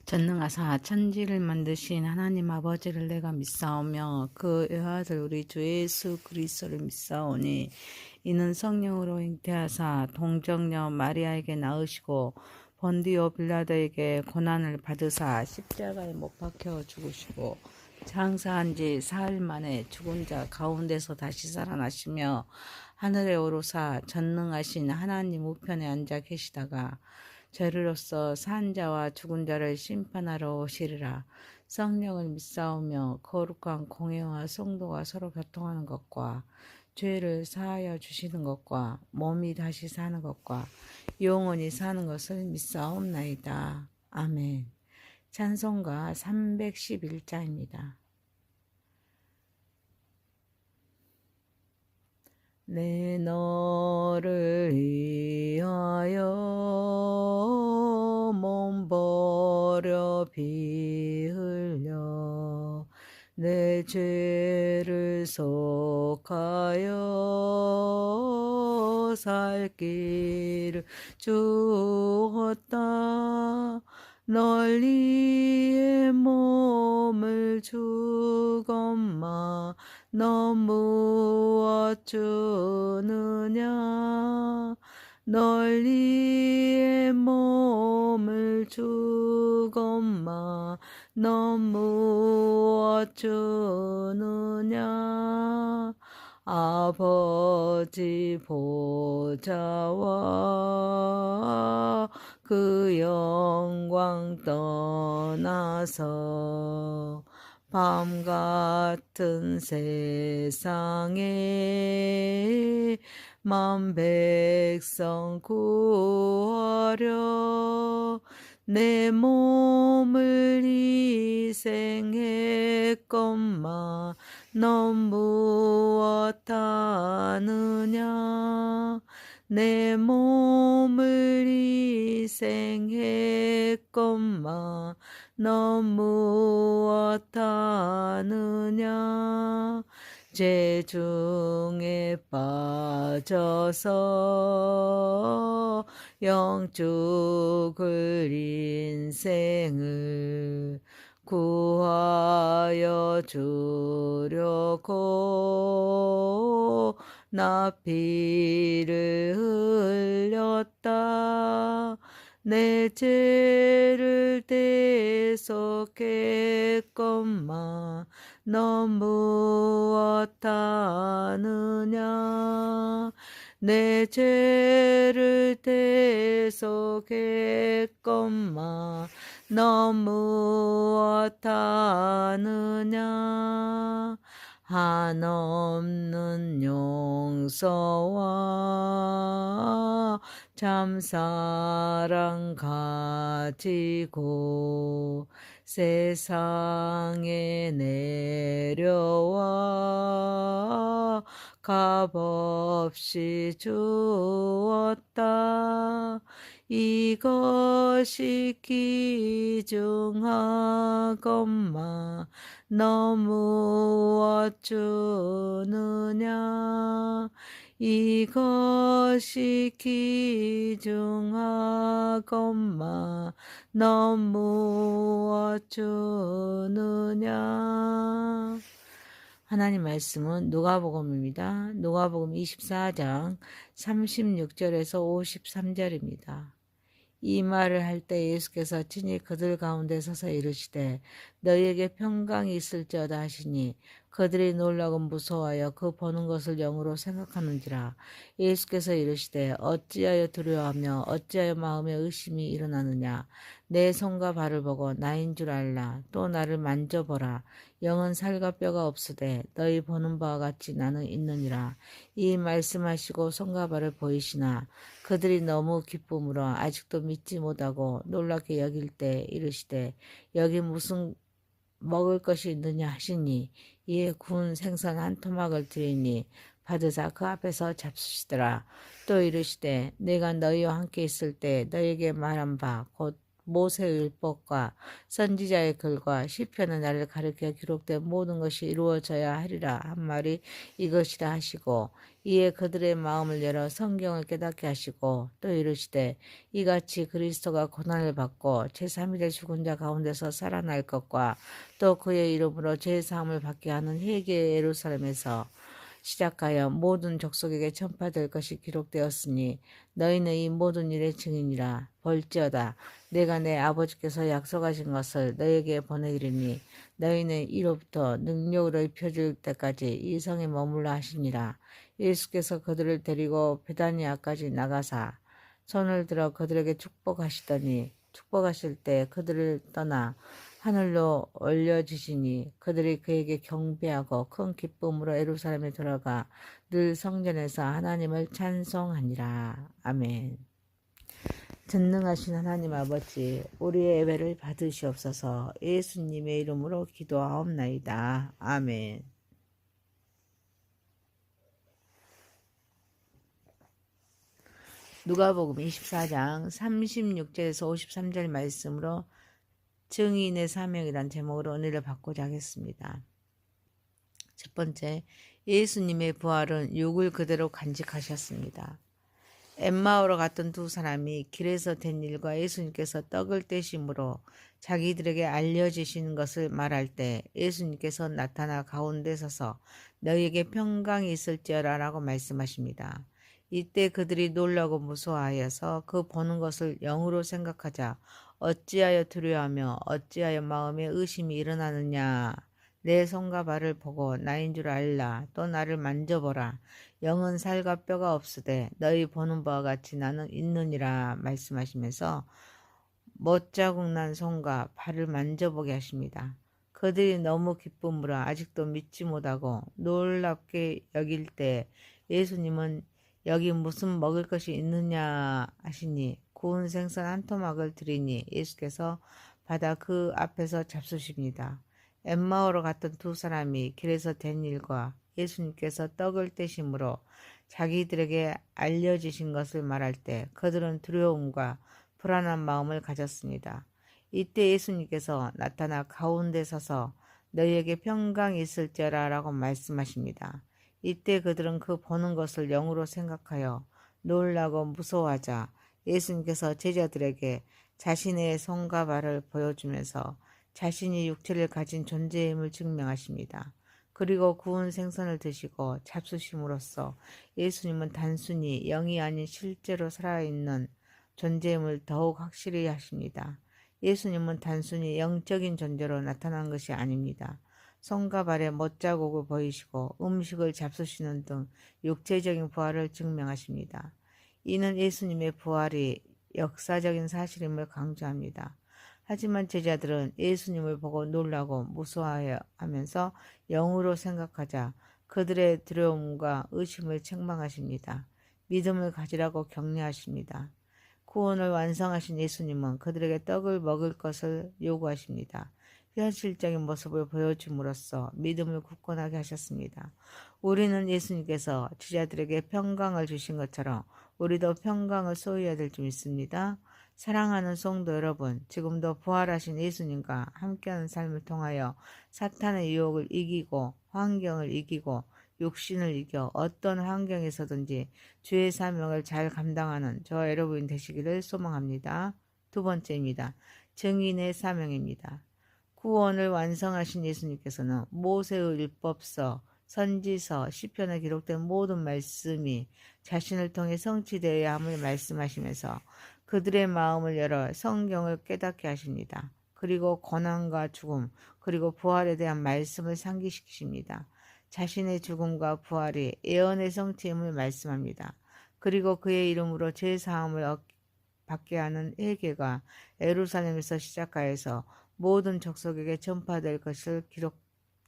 전능하사 천지를 만드신 하나님 아버지를 내가 믿사오며 그 외아들 우리 주 예수 그리스도를 믿사오니 이는 성령으로 잉태하사 동정녀 마리아에게 낳으시고 본디오 빌라도에게 고난을 받으사 십자가에 못 박혀 죽으시고 장사한 지 사흘 만에 죽은 자 가운데서 다시 살아나시며 하늘에 오르사 전능하신 하나님 우편에 앉아 계시다가 저희로서 산 자와 죽은 자를 심판하러 오시리라. 성령을 믿사오며 거룩한 공회와 성도가 서로 교통하는 것과 죄를 사하여 주시는 것과 몸이 다시 사는 것과 영원히 사는 것을 믿사옵나이다. 아멘. 찬송가 311자입니다. 내 너를 위하여 몸 버려 피 흘려 내 죄를 속하여 살 길을 주었다. 널리의 몸을 주건마 너 무엇 주느냐 널리의 몸을 주건마 너 무엇 주느냐 아버지 보좌와 그 영광 떠나서 밤 같은 세상에 만 백성 구하려 내 몸을 희생했건마 넌 무엇 하느냐 내 몸을 희생했건마 넌 무엇 하느냐 죄 중에 빠져서 영죽을 인생을 구하여 주려고 나 피를 흘렸다. 내 죄를 대속했건마 넌 무엇 하느냐 내 죄를 대속했건마 넌 무엇 하느냐 한없는 용서와 참사랑 가지고 세상에 내려와 값없이 주었다. 이것이 귀중하건마 너 무엇 주느냐 이것이 귀중하건마 너 무엇 주느냐 하나님 말씀은 누가복음입니다. 누가복음 24장 36절에서 53절입니다. 이 말을 할 때 예수께서 친히 그들 가운데 서서 이르시되 너희에게 평강이 있을지어다 하시니 그들이 놀라고 무서워하여 그 보는 것을 영으로 생각하는지라. 예수께서 이르시되 어찌하여 두려워하며 어찌하여 마음에 의심이 일어나느냐. 내 손과 발을 보고 나인 줄 알라. 또 나를 만져보라. 영은 살과 뼈가 없으되 너희 보는 바와 같이 나는 있느니라. 이 말씀하시고 손과 발을 보이시나 그들이 너무 기쁨으로 아직도 믿지 못하고 놀랍게 여길 때 이르시되 여기 무슨 먹을 것이 있느냐 하시니 이에 구운 생선 한 토막을 드리니 받으사 그 앞에서 잡수시더라. 또 이르시되 내가 너희와 함께 있을 때 너희에게 말한 바 곧 모세의 율법과 선지자의 글과 시편의 나를 가리켜 기록된 모든 것이 이루어져야 하리라 한 말이 이것이라 하시고 이에 그들의 마음을 열어 성경을 깨닫게 하시고 또 이르시되 이같이 그리스도가 고난을 받고 제3일에 죽은 자 가운데서 살아날 것과 또 그의 이름으로 제사함을 받게 하는 회개의 예루살렘에서 시작하여 모든 족속에게 전파될 것이 기록되었으니 너희는 이 모든 일의 증인이라. 볼지어다 내가 내 아버지께서 약속하신 것을 너희에게 보내리니 너희는 이로부터 능력으로 입혀질 때까지 이 성에 머물라 하시니라. 예수께서 그들을 데리고 베다니아까지 나가사 손을 들어 그들에게 축복하시더니 축복하실 때 그들을 떠나 하늘로 올려지시니 그들이 그에게 경배하고 큰 기쁨으로 예루살렘에 돌아가 늘 성전에서 하나님을 찬송하니라. 아멘. 전능하신 하나님 아버지, 우리의 예배를 받으시옵소서. 예수님의 이름으로 기도하옵나이다. 아멘. 누가복음 24장 36절에서 53절 말씀으로 증인의 사명이란 제목으로 은혜를 받고자 하겠습니다. 첫 번째, 예수님의 부활은 육을 그대로 간직하셨습니다. 엠마오로 갔던 두 사람이 길에서 된 일과 예수님께서 떡을 떼심으로 자기들에게 알려지시는 것을 말할 때 예수님께서 나타나 가운데 서서 너희에게 평강이 있을지어라 라고 말씀하십니다. 이때 그들이 놀라고 무서워하여서 그 보는 것을 영으로 생각하자 어찌하여 두려워하며 어찌하여 마음에 의심이 일어나느냐. 내 손과 발을 보고 나인 줄 알라. 또 나를 만져보라. 영은 살과 뼈가 없으되 너희 보는 바와 같이 나는 있느니라 말씀하시면서 못자국 난 손과 발을 만져보게 하십니다. 그들이 너무 기쁨으로 아직도 믿지 못하고 놀랍게 여길 때 예수님은 여기 무슨 먹을 것이 있느냐 하시니 구운 생선 한 토막을 드리니 예수께서 받아 그 앞에서 잡수십니다. 엠마오로 갔던 두 사람이 길에서 된 일과 예수님께서 떡을 떼심으로 자기들에게 알려지신 것을 말할 때 그들은 두려움과 불안한 마음을 가졌습니다. 이때 예수님께서 나타나 가운데 서서 너희에게 평강이 있을지어라 라고 말씀하십니다. 이때 그들은 그 보는 것을 영으로 생각하여 놀라고 무서워하자 예수님께서 제자들에게 자신의 손과 발을 보여주면서 자신이 육체를 가진 존재임을 증명하십니다. 그리고 구운 생선을 드시고 잡수심으로써 예수님은 단순히 영이 아닌 실제로 살아있는 존재임을 더욱 확실히 하십니다. 예수님은 단순히 영적인 존재로 나타난 것이 아닙니다. 손과 발에 못자국을 보이시고 음식을 잡수시는 등 육체적인 부활을 증명하십니다. 이는 예수님의 부활이 역사적인 사실임을 강조합니다. 하지만 제자들은 예수님을 보고 놀라고 무서워하면서 영으로 생각하자 그들의 두려움과 의심을 책망하십니다. 믿음을 가지라고 격려하십니다. 구원을 완성하신 예수님은 그들에게 떡을 먹을 것을 요구하십니다. 현실적인 모습을 보여줌으로써 믿음을 굳건하게 하셨습니다. 우리는 예수님께서 제자들에게 평강을 주신 것처럼 우리도 평강을 소유해야 될 줄 믿습니다. 사랑하는 성도 여러분, 지금도 부활하신 예수님과 함께하는 삶을 통하여 사탄의 유혹을 이기고 환경을 이기고 육신을 이겨 어떤 환경에서든지 주의 사명을 잘 감당하는 저와 여러분이 되시기를 소망합니다. 두 번째입니다. 증인의 사명입니다. 구원을 완성하신 예수님께서는 모세의 율법서, 선지서, 시편에 기록된 모든 말씀이 자신을 통해 성취되어야 함을 말씀하시면서 그들의 마음을 열어 성경을 깨닫게 하십니다. 그리고 고난과 죽음, 그리고 부활에 대한 말씀을 상기시키십니다. 자신의 죽음과 부활이 예언의 성취임을 말씀합니다. 그리고 그의 이름으로 제사함을 받게 하는 회개가 예루살렘에서 시작하여서 모든 족속에게 전파될 것을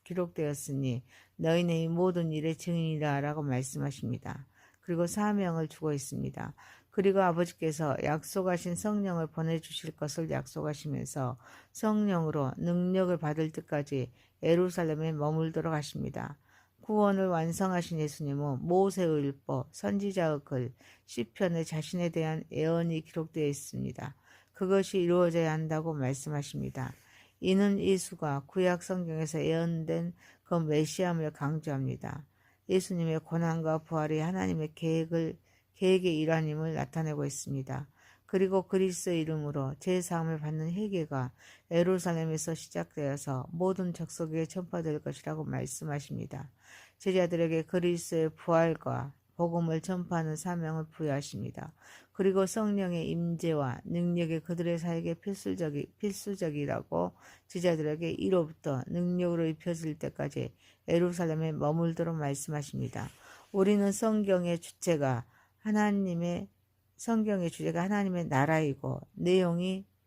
기록되었으니 너희는 이 모든 일의 증인이라 라고 말씀하십니다. 그리고 사명을 주고 있습니다. 그리고 아버지께서 약속하신 성령을 보내주실 것을 약속하시면서 성령으로 능력을 받을 때까지 예루살렘에 머물도록 하십니다. 구원을 완성하신 예수님은 모세의 율법, 선지자의 글, 시편에 자신에 대한 예언이 기록되어 있습니다. 그것이 이루어져야 한다고 말씀하십니다. 이는 예수가 구약 성경에서 예언된 그 메시아임을 강조합니다. 예수님의 고난과 부활이 하나님의 계획의 일환임을 나타내고 있습니다. 그리고 그리스도의 이름으로 제사함을 받는 회개가 예루살렘에서 시작되어서 모든 족속에 전파될 것이라고 말씀하십니다. 제자들에게 그리스도의 부활과 복음을 전파하는 사명을 부여하십니다. 그리고 성령의 임재와 능력이 그들의 사역에 필수적이라고 제자들에게 이로부터 능력으로 입혀질 때까지 예루살렘에 머물도록 말씀하십니다. 우리는 성경의 주제가 하나님의 나라이고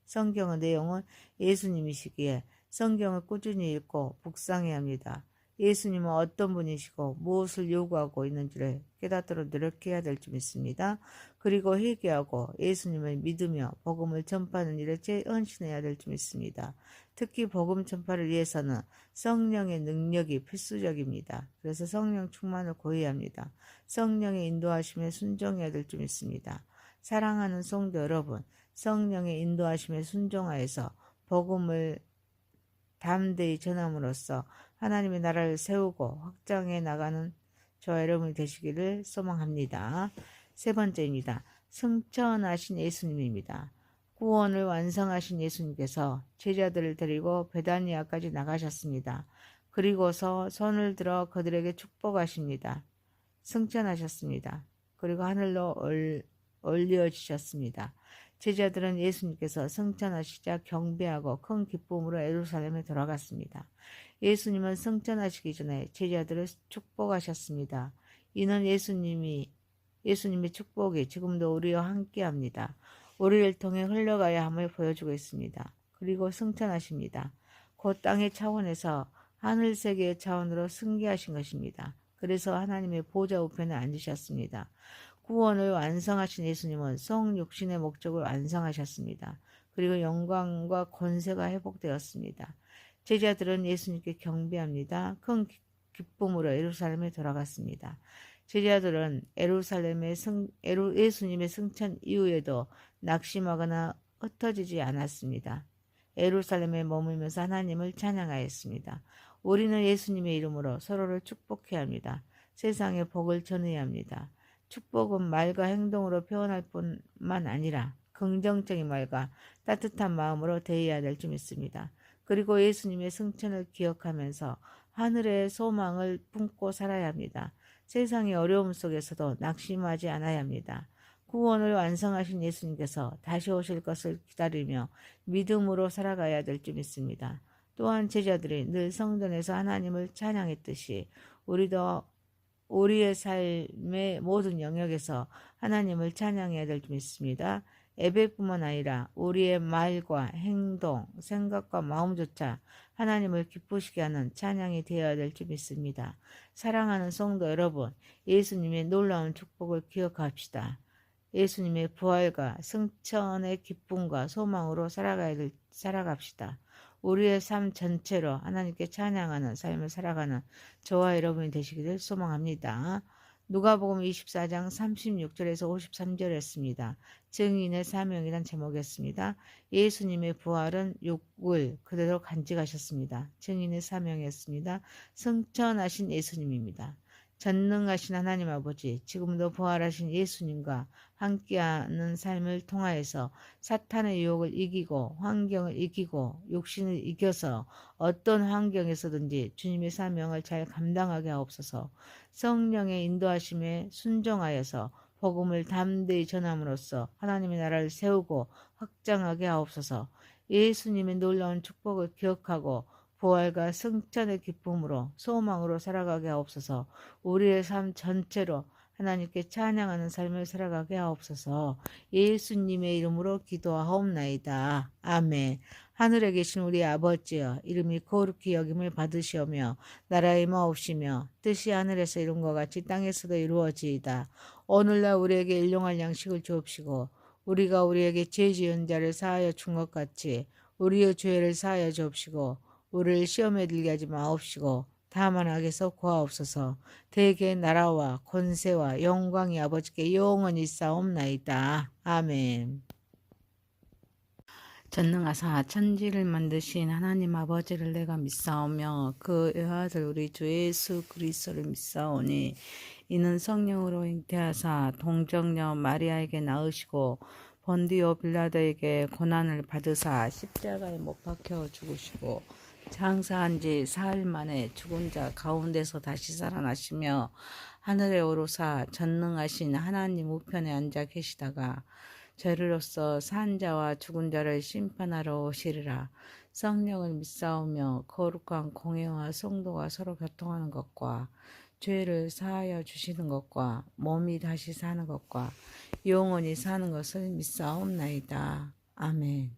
성경의 내용은 예수님이시기에 성경을 꾸준히 읽고 묵상해야 합니다. 예수님은 어떤 분이시고 무엇을 요구하고 있는지를 깨닫도록 노력해야 될 줄 믿습니다. 그리고 회개하고 예수님을 믿으며 복음을 전파하는 일에 헌신해야 될 줄 믿습니다. 특히 복음 전파를 위해서는 성령의 능력이 필수적입니다. 그래서 성령 충만을 고해야 합니다. 성령의 인도하심에 순종해야 될 줄 믿습니다. 사랑하는 성도 여러분, 성령의 인도하심에 순종하여서 복음을 담대히 전함으로써 하나님의 나라를 세우고 확장해 나가는 저와 여러분이 되시기를 소망합니다. 세 번째입니다. 승천하신 예수님입니다. 구원을 완성하신 예수님께서 제자들을 데리고 베다니아까지 나가셨습니다. 그리고서 손을 들어 그들에게 축복하십니다. 승천하셨습니다. 그리고 하늘로 올려지셨습니다. 제자들은 예수님께서 승천하시자 경배하고 큰 기쁨으로 예루살렘에 돌아갔습니다. 예수님은 승천하시기 전에 제자들을 축복하셨습니다. 이는 예수님의 축복이 지금도 우리와 함께합니다. 우리를 통해 흘러가야 함을 보여주고 있습니다. 그리고 승천하십니다. 곧 땅의 차원에서 하늘 세계의 차원으로 승계하신 것입니다. 그래서 하나님의 보좌 우편에 앉으셨습니다. 구원을 완성하신 예수님은 성육신의 목적을 완성하셨습니다. 그리고 영광과 권세가 회복되었습니다. 제자들은 예수님께 경배합니다. 큰 기쁨으로 예루살렘에 돌아갔습니다. 제자들은 예수님의 승천 이후에도 낙심하거나 흩어지지 않았습니다. 예루살렘에 머물면서 하나님을 찬양하였습니다. 우리는 예수님의 이름으로 서로를 축복해야 합니다. 세상에 복을 전해야 합니다. 축복은 말과 행동으로 표현할 뿐만 아니라 긍정적인 말과 따뜻한 마음으로 대해야 될 줄 믿습니다. 그리고 예수님의 승천을 기억하면서 하늘의 소망을 품고 살아야 합니다. 세상의 어려움 속에서도 낙심하지 않아야 합니다. 구원을 완성하신 예수님께서 다시 오실 것을 기다리며 믿음으로 살아가야 될 줄 믿습니다. 또한 제자들이 늘 성전에서 하나님을 찬양했듯이 우리도 우리의 삶의 모든 영역에서 하나님을 찬양해야 될 줄 믿습니다. 예배뿐만 아니라 우리의 말과 행동, 생각과 마음조차 하나님을 기쁘시게 하는 찬양이 되어야 될 줄 믿습니다. 사랑하는 성도 여러분, 예수님의 놀라운 축복을 기억합시다. 예수님의 부활과 승천의 기쁨과 소망으로 살아갑시다. 우리의 삶 전체로 하나님께 찬양하는 삶을 살아가는 저와 여러분이 되시기를 소망합니다. 누가복음 24장 36절에서 53절이었습니다. 증인의 사명이란 제목이었습니다. 예수님의 부활은 육을 그대로 간직하셨습니다. 증인의 사명이었습니다. 승천하신 예수님입니다. 전능하신 하나님 아버지, 지금도 부활하신 예수님과 함께하는 삶을 통하여서 사탄의 유혹을 이기고 환경을 이기고 육신을 이겨서 어떤 환경에서든지 주님의 사명을 잘 감당하게 하옵소서. 성령의 인도하심에 순종하여서 복음을 담대히 전함으로써 하나님의 나라를 세우고 확장하게 하옵소서. 예수님의 놀라운 축복을 기억하고 부활과 승천의 기쁨으로 소망으로 살아가게 하옵소서. 우리의 삶 전체로 하나님께 찬양하는 삶을 살아가게 하옵소서. 예수님의 이름으로 기도하옵나이다. 아멘. 하늘에 계신 우리 아버지여, 이름이 거룩히 여김을 받으시오며 나라의 마옵시며 뜻이 하늘에서 이룬 것 같이 땅에서도 이루어지이다. 오늘날 우리에게 일용할 양식을 주옵시고 우리가 우리에게 죄 지은 자를 사하여 준 것 같이 우리의 죄를 사하여 주옵시고 우리를 시험에 들게 하지 마옵시고 다만 악에서 구하옵소서. 대개 나라와 권세와 영광이 아버지께 영원히 있사옵나이다. 아멘. 전능하사 천지를 만드신 하나님 아버지를 내가 믿사오며 그 외아들 우리 주 예수 그리스도를 믿사오니 이는 성령으로 잉태하사 동정녀 마리아에게 낳으시고 본디오 빌라도에게 고난을 받으사 십자가에 못 박혀 죽으시고 장사한 지 사흘 만에 죽은 자 가운데서 다시 살아나시며 하늘에 오르사 전능하신 하나님 우편에 앉아 계시다가 저희로서 산 자와 죽은 자를 심판하러 오시리라. 성령을 믿사오며 거룩한 공회와 성도가 서로 교통하는 것과 죄를 사하여 주시는 것과 몸이 다시 사는 것과 영원히 사는 것을 믿사옵나이다. 아멘.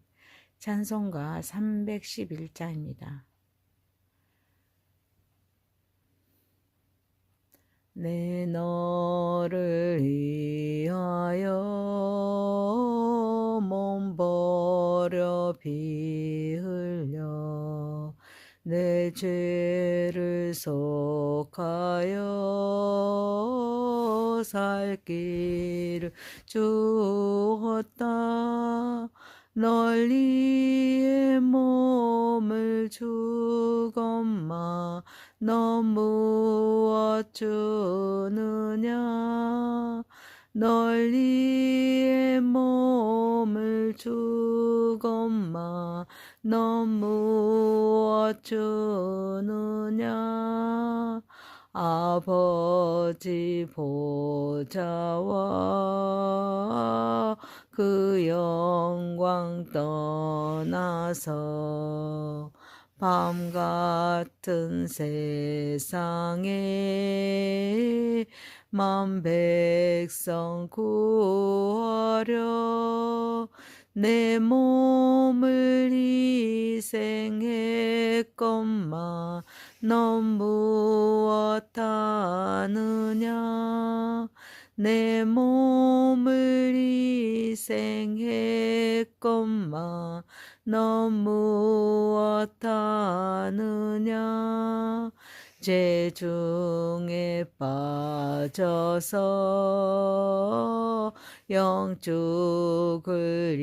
찬송가 311자입니다. 내 너를 위하여 몸 버려 피 흘려 내 죄를 속하여 살 길을 주었다. 널리의 몸을 주건마 너 무엇 주느냐 널리의 몸을 주건마 너 무엇 주느냐 아버지 보좌와 그 영광 떠나서 밤 같은 세상에 만 백성 구하려 내 몸을 희생했건만 넌 무엇 하느냐 내 몸을 희생했건만 넌 무엇 하느냐 죄 중에 빠져서 영죽을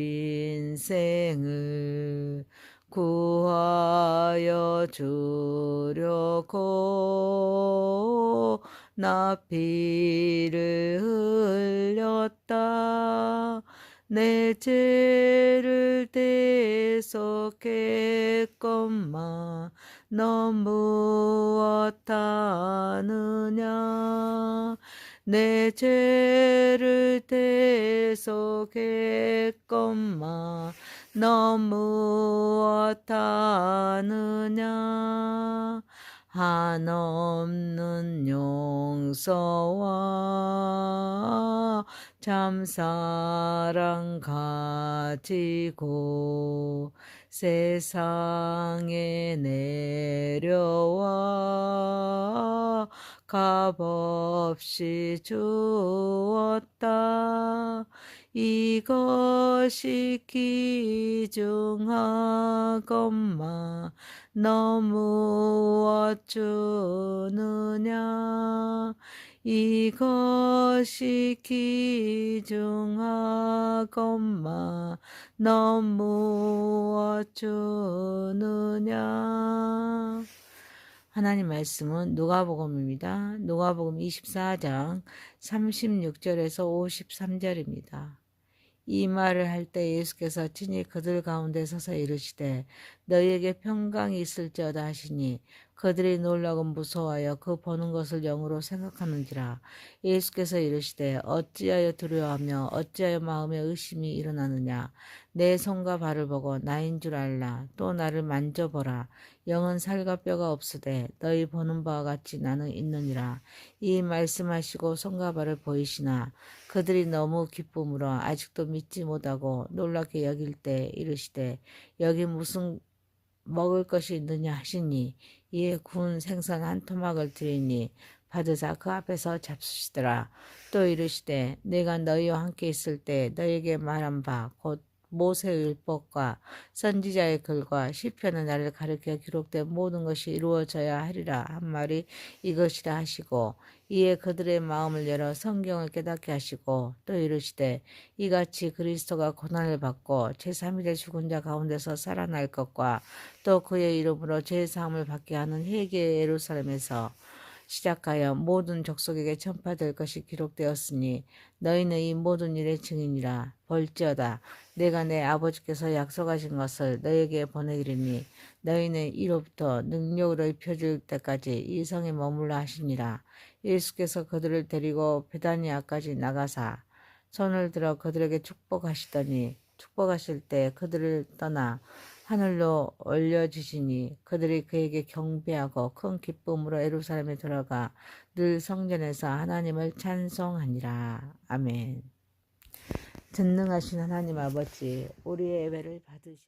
인생을 구하여 주려고 나 피를 흘렸다. 내 죄를 대속했건만 넌 무엇 하느냐 내 죄를 대속했건만 넌 무엇 하느냐 한없는 용서와 참사랑 가지고 세상에 내려와 값없이 주었다. 이것이 귀중하건만 너 무엇 주느냐 이것이 귀중하건만 너 무엇 주느냐 하나님 말씀은 누가복음입니다. 누가복음 24장 36절에서 53절입니다. 이 말을 할 때 예수께서 친히 그들 가운데 서서 이르시되 너희에게 평강이 있을지어다 하시니 그들이 놀라고 무서워하여 그 보는 것을 영으로 생각하는지라. 예수께서 이르시되 어찌하여 두려워하며 어찌하여 마음에 의심이 일어나느냐. 내 손과 발을 보고 나인 줄 알라. 또 나를 만져보라. 영은 살과 뼈가 없으되 너희 보는 바와 같이 나는 있느니라. 이 말씀하시고 손과 발을 보이시나 그들이 너무 기쁨으로 아직도 믿지 못하고 놀랍게 여길 때 이르시되 여기 무슨 먹을 것이 있느냐 하시니 이에 구운 생선 한 토막을 드리니 받으사 그 앞에서 잡수시더라. 또 이르시되 내가 너희와 함께 있을 때 너희에게 말한 바 곧 모세의 율법과 선지자의 글과 시편의 나를 가리켜 기록된 모든 것이 이루어져야 하리라 한 말이 이것이라 하시고 이에 그들의 마음을 열어 성경을 깨닫게 하시고 또 이르시되 이같이 그리스도가 고난을 받고 제3일에 죽은 자 가운데서 살아날 것과 또 그의 이름으로 죄사함을 받게 하는 회개의 예루살렘에서 시작하여 모든 족속에게 전파될 것이 기록되었으니 너희는 이 모든 일의 증인이라. 볼지어다 내가 내 아버지께서 약속하신 것을 너희에게 보내리니 너희는 이로부터 능력으로 입혀질 때까지 이 성에 머물러 하시니라. 예수께서 그들을 데리고 베다니아까지 나가사 손을 들어 그들에게 축복하시더니 축복하실 때 그들을 떠나 하늘로 올려주시니 그들이 그에게 경배하고 큰 기쁨으로 예루살렘에 들어가 늘 성전에서 하나님을 찬송하니라. 아멘. 전능하신 하나님 아버지, 우리의 예배를 받으시